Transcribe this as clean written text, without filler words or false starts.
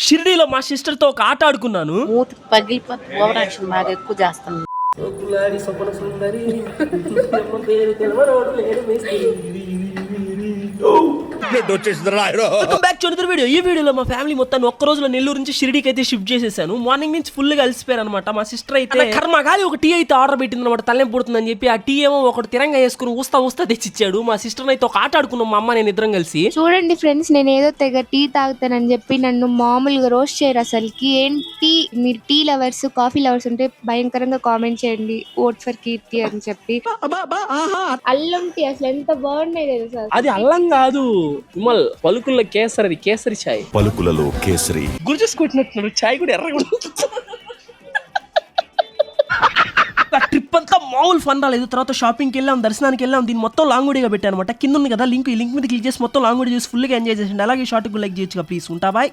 షిరిడీలో మా సిస్టర్ తో ఒక ఆట ఆడుకున్నాను. మూతి పగిలిపోతుంది, ఓవర్ యాక్షన్ బాగా ఎక్కువ చేస్తాను. వీడియో ఈ వీడియోలో మా ఫ్యామిలీ మొత్తాన్ని ఒక్క రోజులో నెల్లూరు నుంచి షిరిడీకి అయితే షిఫ్ట్ చేసేసాను. మార్నింగ్ నుంచి ఫుల్ గా అలసిపోయారు అనమాట. మా సిస్టర్ అయితే కర్మగాలి ఒక టీ అయితే ఆర్డర్ పెట్టింది అనమాట. తల్లెం పుడుతుందని చెప్పి ఆ టీ ఏమో ఒకటి తిరంగా వేసుకుని ఊస్తా తెచ్చిచ్చాడు. మా సిస్టర్ అయితే ఒక ఆట ఆడుకున్నాం మా అమ్మ నేను ఇద్దరం కలిసి. చూడండి ఫ్రెండ్స్, నేను ఏదో తెగ టీ తాగుతానని చెప్పి నన్ను మామూలుగా రోస్ట్ చేయరు అసలుకి. ఏంటి మీరు టీ లవర్స్ కాఫీ లవర్స్ ఉంటే భయంకరంగా కామెంట్ చేయండి, ఓట్ ఫర్ కీర్తి అని చెప్పి. అల్లం టీ అసలు ఎంత బాగున్నాయి కదా సార్. అది అల్లం కాదు విమల్, పలుకుల్లో కేసరి, అది కేసరి చాయ్. పలుకులలో కేసరి గుర్చేసుకుంటున్నట్టున్నాడు. చాయ్ కూడా ఎర్రగా ట్రిప్ అంతా మామూలు ఫన్ రాలేదు. తర్వాత షాపింగ్కి వెళ్ళాం, దర్శనానికి వెళ్ళాం. దీన్ని మొత్తం లాంగ్ వీడియోగా పెట్టాను అనమాట. కింద ఉంది కదా లింక్, ఈ లింక్ మీద క్లిక్ చేసి మొత్తం లాంగ్ వీడియో చూసి ఫుల్గా ఎంజాయ్ చేసింది. అలాగే షార్ట్ లైక్ చేయొచ్చుగా ప్లీజ్. ఉంటా బాయ్.